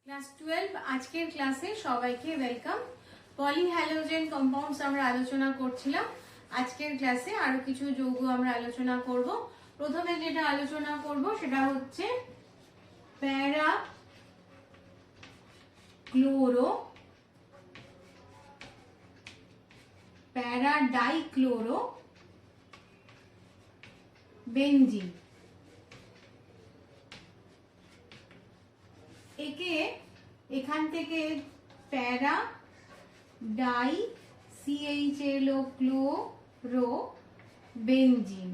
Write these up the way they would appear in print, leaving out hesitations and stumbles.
Class 12 আজকের ক্লাসে সবাইকে ওয়েলকাম। পলিহ্যালোজেন কম্পাউন্ডস আমরা আলোচনা করছিলাম। আজকের ক্লাসে আরো কিছু যৌগ আমরা আলোচনা করব। প্রথমে যেটা আলোচনা করব সেটা হচ্ছে প্যারা ডাইক্লোরো বেনজিন। একে এখান থেকে প্যারা ডাই CHLO ক্লোরো বেনজিন,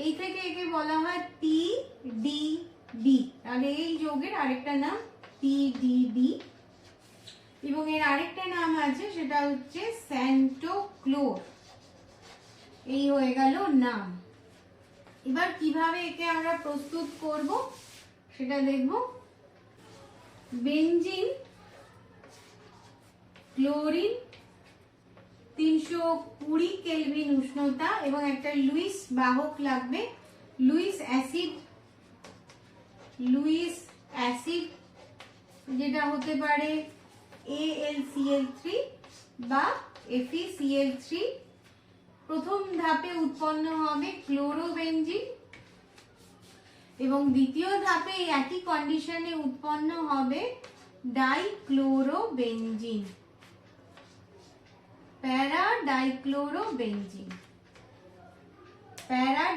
এই থেকে একে বলা হয় PDB। আর এই যৌগের আরেকটা নাম PDB এবং এর আরেকটা নাম আছে সেটা হচ্ছে স্যান্টোক্লোর। এই হয়ে গেল নাম। এবার কিভাবে একে আমরা প্রস্তুত করব সেটা দেখব। বেনজিন, ক্লোরিন, 320 কেলভিন উষ্ণতা এবং একটা লুইস বাহক লাগবে। লুইস অ্যাসিড যেটা হতে পারে AlCl3 বা FeCl3। প্রথম ধাপে উৎপন্ন হবে ক্লোরোবেনজিন এবং দ্বিতীয় ধাপে একই কন্ডিশনে উৎপন্ন হবে ডাইক্লোরোবেনজিন, প্যারা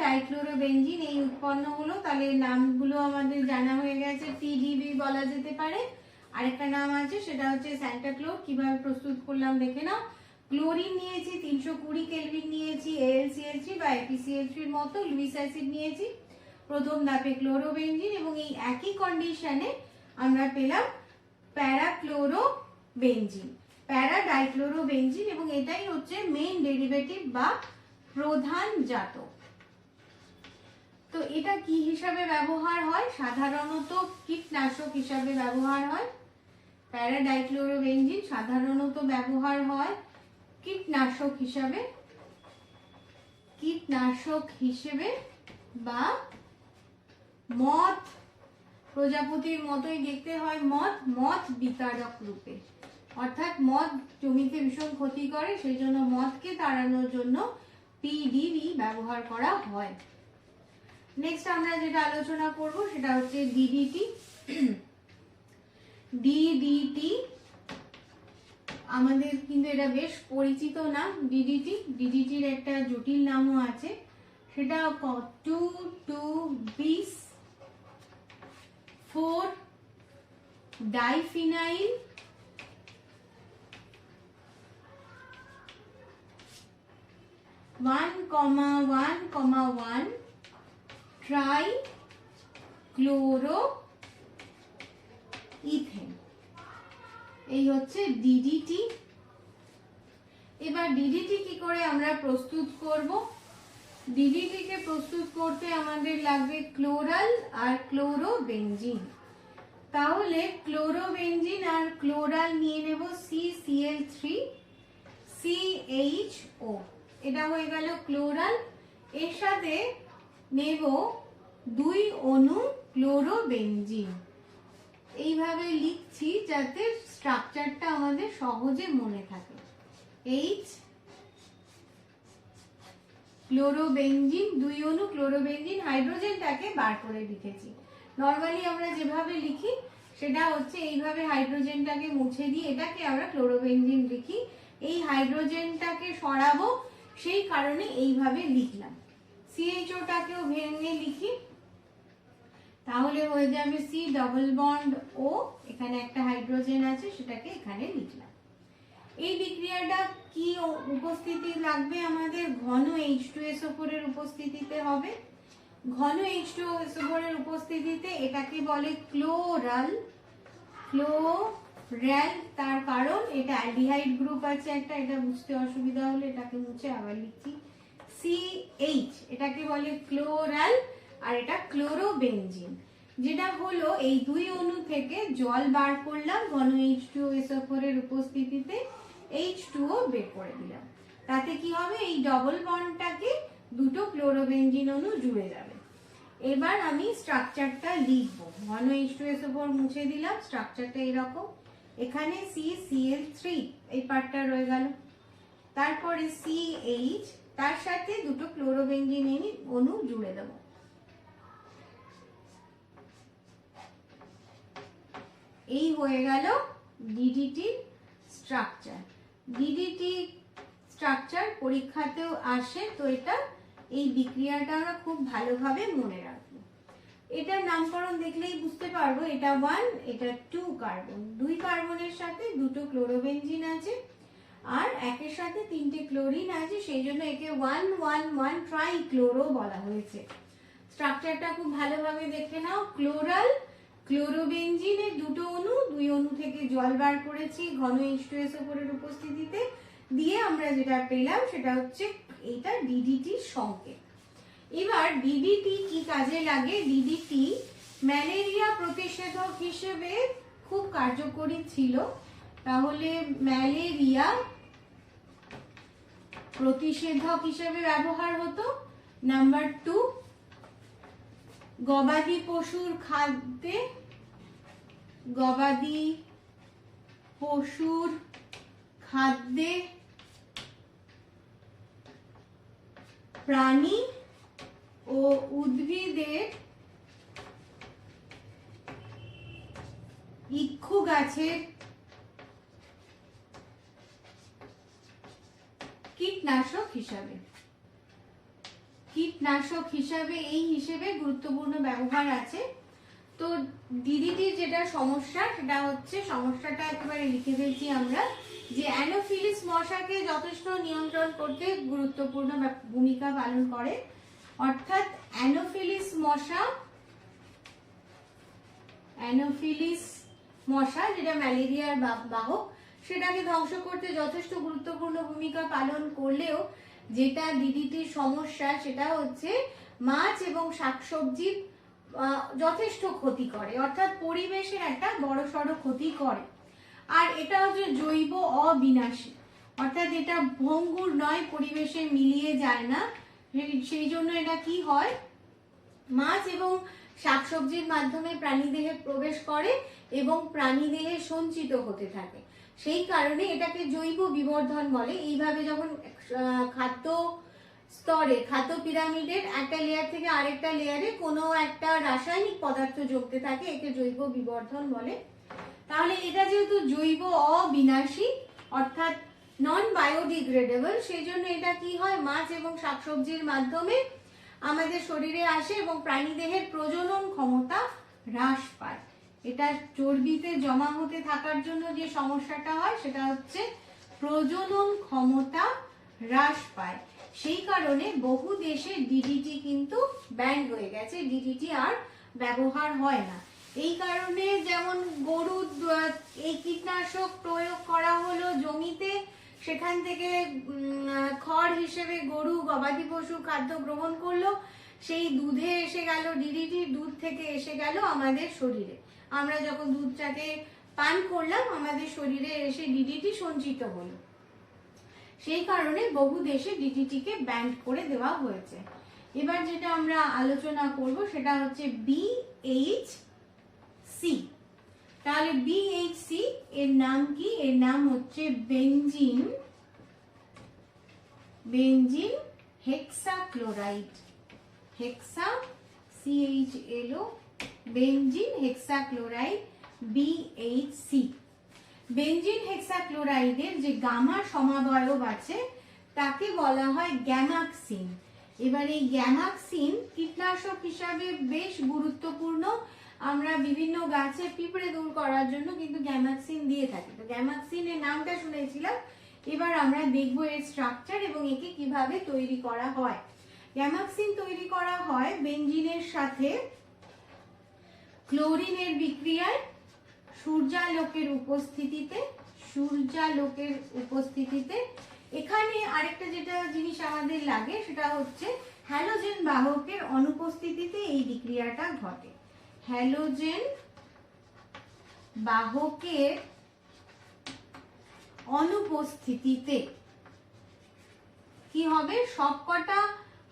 ডাইক্লোরোবেনজিন। এই উৎপন্ন হলো। তাহলে নামগুলো আমাদের জানা হয়ে গেছে। PDB বলা যেতে পারে। আরেকটা নাম আছে সেটা হচ্ছে স্যান্টাক্লোর। কিভাবে প্রস্তুত করলাম দেখে নাও। ক্লোরিন নিয়েছি 320 কেলভিন নিয়েছি, AlCl3 বা FeCl3 এর মতো লুইস অ্যাসিড নিয়েছি। প্রথম ধাপে ক্লোরোবেনজিন এবং এই একই কন্ডিশনে আমরা পেলাম প্যারা ডাইক্লোরোবেনজিন এবং এটাই হচ্ছে মেইন ডেরিভেটিভ বা প্রধান জাতক। তো এটা কি হিসাবে ব্যবহার হয়? সাধারণত কীটনাশক হিসাবে ব্যবহার হয়। প্যারা ডাইক্লোরোবেনজিন সাধারণত ব্যবহার হয় কীটনাশক হিসেবে বা মদ, প্রজাপতির মতোই দেখতে হয় মদ বিতাড়ক রূপে। অর্থাৎ মদ জমিতে ভীষণ ক্ষতি করে, সেই জন্য মদকে তাড়ানোর জন্য PDB ব্যবহার করা হয়। নেক্সট আমরা যেটা আলোচনা করব সেটা হচ্ছে DDT। আমাদের কিন্তু এটা বেশ পরিচিত নাম DDTর একটা জটিল নামও আছে, সেটা 2,2,bis,4-ডাইফিনাইল (1,1,1) ট্রাইক্লোরোইথেন। এই হচ্ছে DDT। এবার DDT কি করে আমরা প্রস্তুত করব? DDT কে প্রস্তুত করতে আমাদের লাগবে ক্লোরাল আর ক্লোরোবেনজিন। তাহলে ক্লোরোবেনজিন আর ক্লোরাল নিয়ে নেব CCl3CHO। এটা হয়ে গেল ক্লোরাল। এর সাথে নেব 2 অণু ক্লোরোবেনজিন। এইভাবে লিখছি যাতে স্ট্রাকচারটা আমাদের সহজে মনে থাকে। ক্লোরোবেনজিন, 2 অণু ক্লোরোবেনজিন। হাইড্রোজেনটাকে বার করে লিখেছি। নরমালি আমরা যেভাবে লিখি সেটা হচ্ছে এইভাবে হাইড্রোজেনটাকে মুছে দিয়ে এটাকে আমরা ক্লোরোবেনজিন লিখি। এই হাইড্রোজেনটাকে সরাবো, সেই কারণে এইভাবে লিখলাম। CHOটাকেও ভেঙে লিখি, তাহলে হয়ে যাবে C ডবল বন্ড O। এখানে একটা হাইড্রোজেন আছে, সেটাকে এখানে লিখলাম। এই বিক্রিয়াটা কি উপস্থিতি লাগবে আমাদের? ঘন H2SO4 এর উপস্থিতিতে হবে। ঘন H2SO4 এর উপস্থিতিতে এটাকে বলে ক্লোরাল। তার কারণ এটা অ্যালডিহাইড গ্রুপ আছে একটা, এটা বুঝতে অসুবিধা হলে এটাকে মুছে আবার লিখছি CH। এটাকে বলে ক্লোরাল আর এটা ক্লোরোবেনজিন। যেটা হলো এই 2 অণু থেকে জল বার করলাম ঘন H2SO4 এর উপস্থিতিতে, H2O বের করে দিলাম। তাতে কি হবে? এই ডবল বন্ডটাকে দুটো ক্লোরোবেনজিন অণু জুড়ে যাবে। এবার আমি স্ট্রাকচারটা লিখবো। ঘন H2SO4 মুছে দিলাম, স্ট্রাকচারটা এরকম। এখানে CCl3 এই পার্টটা রয়ে গেল, তারপরে CH, তার সাথে দুটো ক্লোরোবেনজিন অণু জুড়ে দেবো। এই হয়ে গেল ডিডিটি স্ট্রাকচার। ডিডিটি স্ট্রাকচার পরীক্ষাতেও আসে, তো এটা এই বিক্রিয়াটা আমরা খুব ভালোভাবে মনে রাখবো। এটার নামকরণ দেখলেই বুঝতে পারবো, এটা 1, এটা 2 কার্বন, 2 কার্বনের সাথে দুটো ক্লোরোবেনজিন আছে আর একের সাথে 3টে ক্লোরিন আছে, সেই জন্য একে 1-1-1 ট্রাইক্লোরো বলা হয়েছে। স্ট্রাকচারটা খুব ভালোভাবে দেখে নাও। ক্লোরাল ক্লোরোবেনজিনের দুটো অণু, 2 অণু থেকে জল বার করেছি ঘন H2SO4 এর উপস্থিতিতে, দিয়ে আমরা যেটা পেলাম সেটা হচ্ছে এইটা ডিডিটির সংকেত। এবার ডিডিটি কি কাজে লাগে? ডিডিটি ম্যালেরিয়া প্রতিষেধক হিসেবে খুব কার্যকরী ছিল। তাহলে ম্যালেরিয়া প্রতিষেধক হিসেবে ব্যবহার হতো। নাম্বার 2, গবাদি পশুর খাদ্যে, গবাদি পশুর খাদ্যে প্রাণী ও উদ্ভিদের ইক্ষু গাছের কীটনাশক হিসাবে, এই হিসেবে গুরুত্বপূর্ণ ব্যবহার আছে। তো ডিডিটির যেটা সমস্যা, সেটা হচ্ছে, সমস্যাটা একেবারে লিখে ফেলছি আমরা, যে অ্যানোফিলিস মশাকে যথেষ্ট নিয়ন্ত্রণ করতে গুরুত্বপূর্ণ ভূমিকা পালন করে। অর্থাৎ অ্যানোফিলিস মশা যেটা ম্যালেরিয়ার বাহক, সেটাকে ধ্বংস করতে যথেষ্ট গুরুত্বপূর্ণ ভূমিকা পালন করলেও যেটা ডিডিটির সমস্যা, সেটা হচ্ছে মাছ এবং শাকসবজির যথেষ্ট ক্ষতি করে, অর্থাৎ পরিবেশের একটা বড়সড় ক্ষতি করে। আর এটা হচ্ছে জৈব অবিনাশী, অর্থাৎ এটা ভঙ্গুর নয়, পরিবেশে মিলিয়ে যায় না। সেই জন্য এটা কি হয়, মাছ এবং শাকসবজির মাধ্যমে প্রাণীদেহে প্রবেশ করে এবং প্রাণীদেহে সঞ্চিত হতে থাকে। সেই কারণে এটাকে জৈব বিবর্ধন বলে। এইভাবে যখন খাদ্য স্তরে, খাদ্য পিরামিডের একটা লেয়ার থেকে আরেকটা লেয়ারে কোনো একটা রাসায়নিক পদার্থ জমতে থাকে, একে জৈব বিবর্ধন বলে। তাহলে এটা যেহেতু জৈব অবিনাশী অর্থাৎ নন বায়োডিগ্রেডেবল, সেই জন্য এটা কি হয়, মাছ এবং শাকসবজির মাধ্যমে আমাদের শরীরে আসে এবং প্রাণীদেহের প্রজনন ক্ষমতা হ্রাস পায়। এটা চর্বিতে জমা হতে থাকার জন্য যে সমস্যাটা হয়, সেটা হচ্ছে প্রজনন ক্ষমতা হ্রাস পায়। সেই কারণে বহু দেশে ডিডিটি কিন্তু ব্যান্ড হয়ে গেছে, ডিডিটি আর ব্যবহার হয় না। এই কারণে যেমন গরু, এই কীটনাশক প্রয়োগ করা হলো জমিতে, সেখান থেকে খড় হিসেবে গরু, গবাদি পশু খাদ্য গ্রহণ করলো, সেই দুধে এসে গেল ডিডিটি, দুধ থেকে এসে গেল আমাদের শরীরে। আমরা যখন দুধটাকে পান করলাম, আমাদের শরীরে এসে ডিডিটি সঞ্চিত হলো। সেই কারণে বহু দেশে ডিডিটিকে ব্যান্ড করে দেওয়া হয়েছে। এবার যেটা আমরা আলোচনা করব সেটা হচ্ছে BHC। তাহলে BHC এর নাম কি? এর নাম হচ্ছে benzene hexachloride. CHLO, benzene hexachloride, BHC। Benzene হেক্সাক্লোরাইডের যে গামা সমাবয়ব আছে তাকে বলা হয় গ্যামাক্সিন। এবার এই গ্যামাক্সিন কীটনাশক হিসাবে বেশ গুরুত্বপূর্ণ। আমরা বিভিন্ন গাছে পিঁপড়ে দূর করার জন্য কিন্তু গ্যামাক্সিন দিয়ে থাকি। তো গ্যামাক্সিনের নামটা শুনেছিলাম, এবার আমরা দেখব এর স্ট্রাকচার এবং একে কিভাবে তৈরি করা হয়। গ্যামাক্সিন তৈরি করা হয় বেনজিনের সাথে ক্লোরিনের বিক্রিয়ায় সূর্যালোকের উপস্থিতিতে। এখানে আরেকটা যেটা জিনিস আমাদের লাগে সেটা হচ্ছে হ্যালোজেন বাহকের অনুপস্থিতিতে এই বিক্রিয়াটা ঘটে। হ্যালোজেন বাহকের অনুপস্থিতিতে কি হবে, সবকটা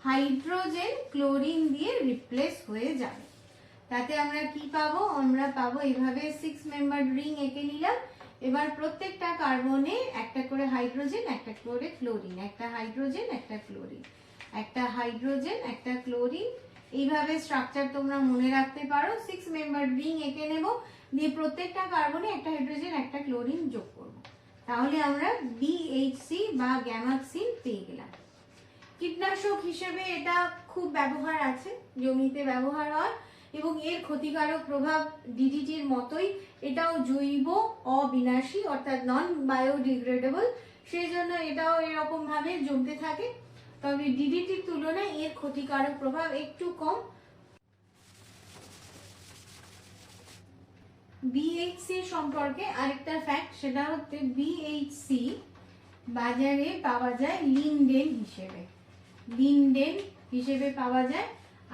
হাইড্রোজেন ক্লোরিন দিয়ে রিপ্লেস হয়ে যাবে। তাতে আমরা কি পাবো? আমরা পাবো এইভাবে 6 মেম্বার রিং এঁকে নিলাম। এবার প্রত্যেকটা কার্বনে একটা করে হাইড্রোজেন, একটা করে ক্লোরিন, একটা হাইড্রোজেন, একটা ক্লোরিন, একটা হাইড্রোজেন, একটা ক্লোরিন। এইভাবে স্ট্রাকচার তোমরা মনে রাখতে পারো। 6 মেম্বার রিং এঁকে নেব, দিয়ে প্রত্যেকটা কার্বনে একটা হাইড্রোজেন, একটা ক্লোরিন যোগ করব। তাহলে আমরা BHC বা গ্যামাক্সিন পেয়ে গেলাম। কীটনাশক হিসেবে এটা খুব ব্যবহার আছে, জমিতে ব্যবহার হয় এবং এর ক্ষতিকারক প্রভাব ডিডিটির মতোই এটাও জৈব অবিনাশী অর্থাৎ নন বায়োডিগ্রেডেবল, সেই জন্য এটাও এরকম ভাবে জমতে থাকে। তবে ডিডিটির তুলনায় এর ক্ষতিকারক প্রভাব একটু কম। BHC সম্পর্কে আরেকটা ফ্যাক্ট, সেটা হচ্ছে BHC বাজারে পাওয়া যায় লিনডেন হিসেবে পাওয়া যায়,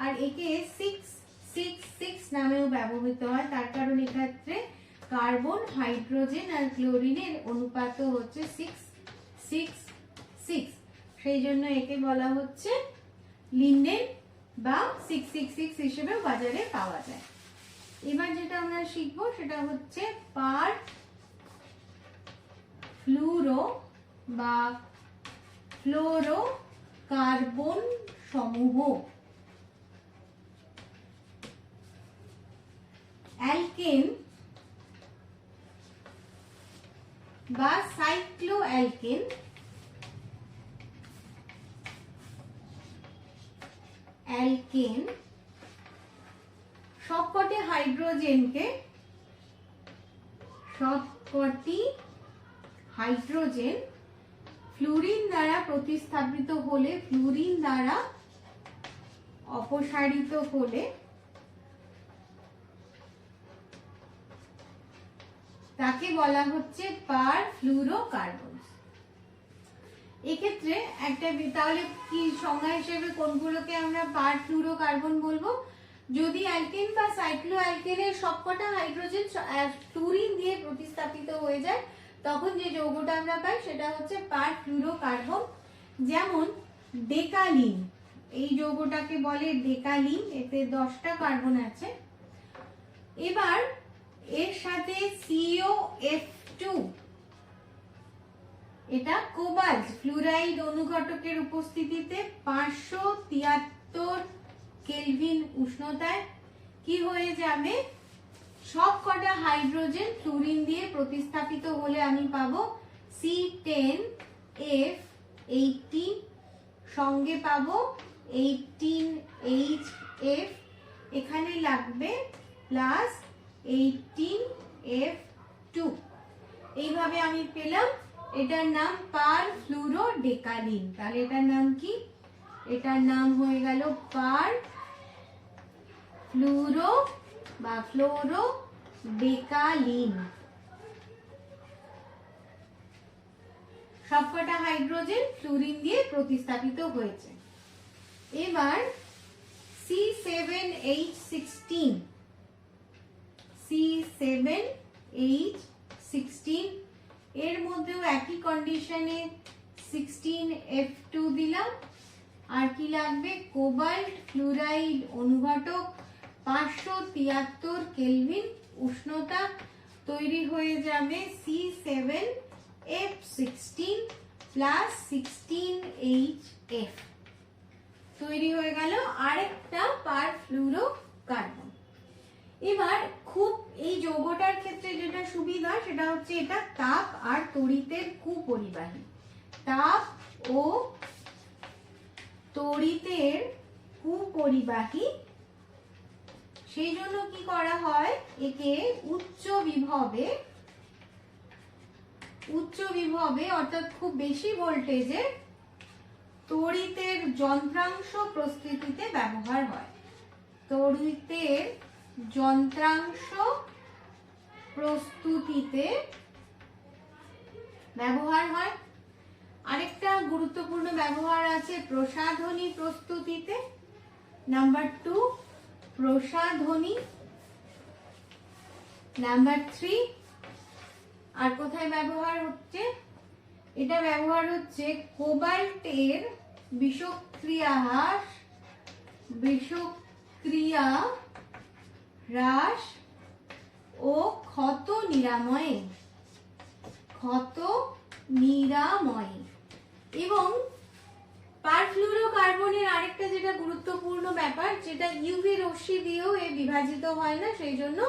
আর একে 666 নামেও ব্যবহৃত হয়। তার কারণ এক্ষেত্রে কার্বন, হাইড্রোজেন আর ক্লোরিনের অনুপাত হচ্ছে 666, সেই জন্য একে বলা হচ্ছে লিনডেন বা 666 হিসেবেও বাজারে পাওয়া যায়। এবার যেটা আমরা শিখবো সেটা হচ্ছে পার ফ্লুরো বা ফ্লোরো কার্বন সমূহ। অ্যালকেন বা সাইক্লোঅ্যালকেন সবকটি হাইড্রোজেন ফ্লুরিন দ্বারা প্রতিস্থাপিত হলে, ফ্লুরিন দ্বারা অপসারিত হলে তাকে বলা হচ্ছে পার ফ্লুরোকার্বন। এক্ষেত্রে একটা, তাহলে কি সংজ্ঞা হিসেবে কোনগুলোকে আমরা পার ফ্লুরোকার্বন বলবো? যদি অ্যালকেন বা সাইক্লোঅ্যালকেনের সবকটা হাইড্রোজেন ফ্লুরিন দিয়ে প্রতিস্থাপিত হয়ে যায়, তখন যে যৌগটা আমরা পাই সেটা হচ্ছে পার ফ্লুরোকার্বন। যেমন ডেকালিন, এই যৌগটাকে বলে ডেকালিন, এতে 10টা কার্বন আছে। এবার এর সাথে COF2, এটা কোবাল্ট ফ্লুরাইড অনুঘটকের উপস্থিতিতে 573 কেলভিন উষ্ণতায় কি হয়ে যাবে? সব কটা হাইড্রোজেন ফ্লুরিন দিয়ে প্রতিস্থাপিত হলে আমি পাবো C10F18, সঙ্গে পাবো 18HF, এখানে লাগবে প্লাস 18F2। এইভাবে আমি পেলাম, এটার নাম পার ফ্লুরোডেকালিন। তাহলে এটার নাম কি? এটার নাম হয়ে গেল পার ফ্লুরো বা ফ্লোরোডেকালিন। সবকটা হাইড্রোজেন ফ্লুরিন দিয়ে প্রতিস্থাপিত হয়েছে। এবার C7H16 এর মধ্যেও একই কন্ডিশনে 16F2 দিলাম। আর কি লাগবে? কোবাল্ট ফ্লুরাইড অনুঘটক, 573 কেলভিন উষ্ণতা, তৈরি হয়ে যাবে C7F16 প্লাস 16HF, তৈরি হয়ে গেল আরেকটা পার ফ্লুরোকার্বন। এবার খুব এই যৌগটার ক্ষেত্রে যেটা সুবিধা সেটা হচ্ছে এটা তাপ আর তড়িতের কুপরিবাহী। তাপ ও তড়িতের কুপরিবাহী, সেই জন্য কি করা হয়? একে উচ্চ বিভবে অর্থাৎ খুব বেশি ভোল্টেজে তড়িতের যন্ত্রাংশ প্রস্তুতিতে ব্যবহার হয়। তড়িতের যন্ত্রাংশ প্রস্তুতিতে ব্যবহার হয়। আরেকটা গুরুত্বপূর্ণ ব্যবহার আছে প্রসাধনী প্রস্তুতিতে। নাম্বার 2 প্রসাধনী। নাম্বার 3 আর কোথায় ব্যবহার হচ্ছে? এটা ব্যবহার হচ্ছে কোবাল্টের বিষক্রিয়া হ্রাস, বিষক্রিয়া হ্রাস ও ক্ষত নিরাময়ে, ক্ষত নিরাময়ে। এবং পারফ্লুরোকার্বনের আরেকটা যেটা গুরুত্বপূর্ণ ব্যাপার, যেটা ইউভি রশ্মি দিয়েও এ বিভাজিত হয় না, সেই জন্য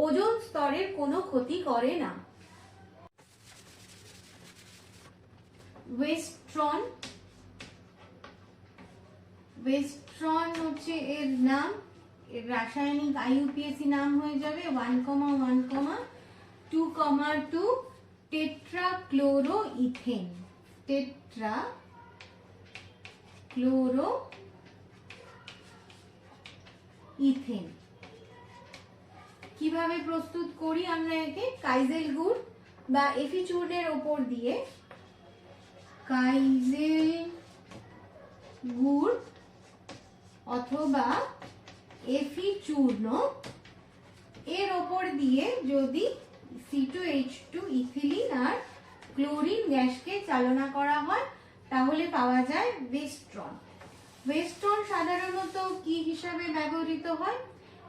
ওজোন স্তরের কোনো ক্ষতি করে না। ওয়েস্ট্রন, ওয়েস্ট্রন হচ্ছে এর নাম, এর রাসায়নিক আইইউপিএসি নাম হয়ে যাবে 1,1,2,2 টেট্রাক্লোরোইথেন, টেট্রাক্লোরোইথেন। কিভাবে প্রস্তুত করি আমরা একে? কাইজেল গুড় বা এফি চূর্ণের ওপর দিয়ে, কাইজেল গুড় অথবা এফি চূর্ণ এর ওপর দিয়ে যদি C2H2 ইথিলিন আর ক্লোরিন গ্যাসকে চালনা করা হয় তাহলে পাওয়া যায় ওয়েস্ট্রন। ওয়েস্ট্রন সাধারণত কি হিসাবে ব্যবহৃত হয়?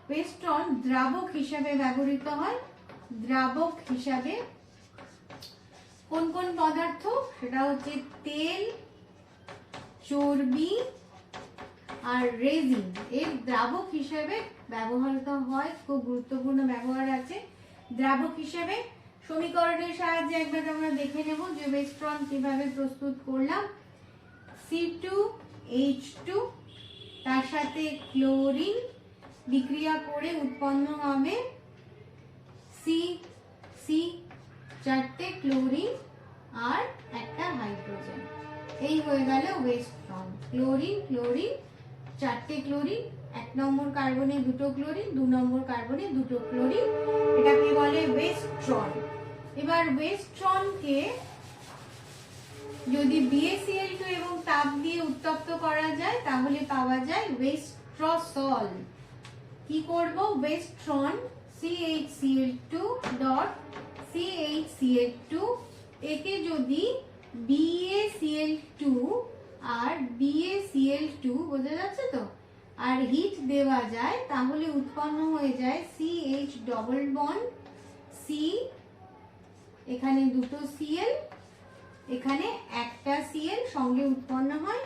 ওয়েস্ট্রন দ্রাবক হিসাবে ব্যবহৃত হয়। দ্রাবক হিসাবে কোন কোন পদার্থ? সেটা হচ্ছে তেল, চর্বি আর রেজিন এর দ্রাবক হিসেবে ব্যবহৃত হয়। খুব গুরুত্বপূর্ণ ব্যবহার আছে দ্রাবক হিসেবে। সমীকরণের সাহায্যে একবার আমরা দেখে নেব যে ওয়েস্ট্রন কিভাবে প্রস্তুত করলাম। C2H2 তার সাথে ক্লোরিন বিক্রিয়া করে উৎপন্ন হবে C, চারটে ক্লোরিন আর একটা হাইড্রোজেন। এই হয়ে গেল ওয়েস্ট্রন। ক্লোরিন ক্লোরিন, চারটে ক্লোরিন, 1 নম্বর কার্বনে 2 ক্লোরিন, 2 নম্বর কার্বনে 2 ক্লোরিন, এটাকে বলে ওয়েস্ট্রন। এবার ওয়েস্ট্রনকে যদি BaCl2 এবং তাপ দিয়ে উত্তপ্ত করা যায় তাহলে পাওয়া যায় ওয়েস্ট্রসল। কি করব? ওয়েস্ট্রন CHCl2.CHCl2 একে যদি BaCl2 আর BaCl2 বোঝা যাচ্ছে তো আর হিট দেওয়া যায় তাহলে উৎপন্ন হয়ে যায় CH ডবল বন্ড C, এখানে 2 Cl, এখানে একটা Cl, সঙ্গে উৎপন্ন হয়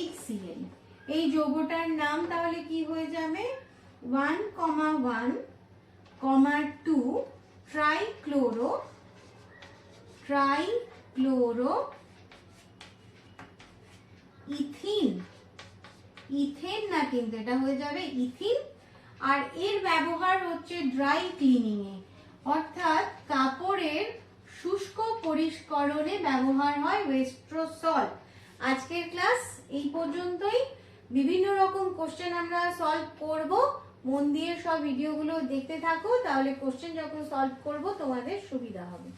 HCl। এই যৌগটার নাম তাহলে কি হয়ে যাবে? 1,1,2 ট্রাইক্লোরো ইথিন। ইথেন না, কিন্তু এটা হয়ে যাবে ইথিন। আর এর ব্যবহার হচ্ছে ড্রাই ক্লিনিং এ, অর্থাৎ কাপড়ের শুষ্ক পরিষ্করণে ব্যবহার হয় ওয়েস্ট্রসল। আজকের ক্লাস এই পর্যন্তই। বিভিন্ন রকম কোশ্চেন আমরা সলভ করব, মন দিয়ে সব ভিডিওগুলো দেখতে থাকো, তাহলে কোশ্চেন যখন সলভ করব তোমাদের সুবিধা হবে।